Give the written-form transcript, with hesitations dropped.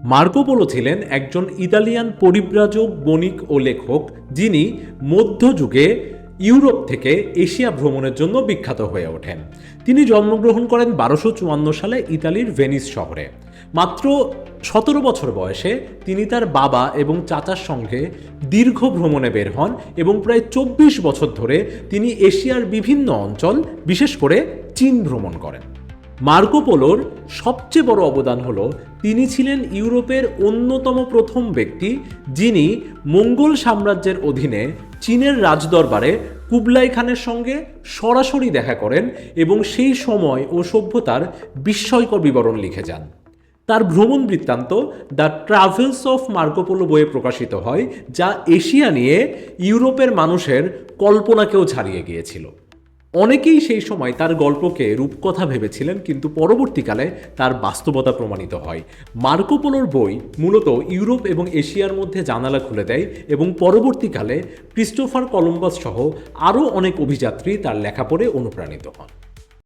Marco polo ছিলেন একজন Italian পরিব্রাজক, বণিক ও লেখক, যিনি মধ্যযুগে ইউরোপ থেকে এশিয়া ভ্রমণের জন্য বিখ্যাত হয়ে ওঠেন। তিনি জন্মগ্রহণ করেন 1254 সালে ইতালির ভেনিস শহরে। মাত্র 17 বছর বয়সে তিনি তার বাবা এবং চাচার সঙ্গে দীর্ঘ ভ্রমণে বের হন এবং প্রায় 24 বছর ধরে তিনি এশিয়ার বিভিন্ন অঞ্চল, বিশেষ করে চীন ভ্রমণ করেন। মার্কো পোলোর সবচেয়ে বড় অবদান হল তিনি ছিলেন ইউরোপের অন্যতম প্রথম ব্যক্তি যিনি মঙ্গোল সাম্রাজ্যের অধীনে চীনের রাজদরবারে কুবলাই খানের সঙ্গে সরাসরি দেখা করেন এবং সেই সময় ও সভ্যতার বিস্ময়কর বিবরণ লিখে যান। তার ভ্রমণ বৃত্তান্ত the travels of Marco polo বইয়ে প্রকাশিত হয়, যা এশিয়া নিয়ে ইউরোপের মানুষের কল্পনাকেও ছাড়িয়ে গিয়েছিল। অনেকেই সেই সময় তার গল্পকে রূপকথা ভেবেছিলেন, কিন্তু পরবর্তীকালে তার বাস্তবতা প্রমাণিত হয়। মার্কো পোলোর বই মূলত ইউরোপ এবং এশিয়ার মধ্যে জানালা খুলে দেয় এবং পরবর্তীকালে ক্রিস্টোফার কলম্বাস সহ আরও অনেক অভিযাত্রী তার লেখা পড়ে অনুপ্রাণিত হন।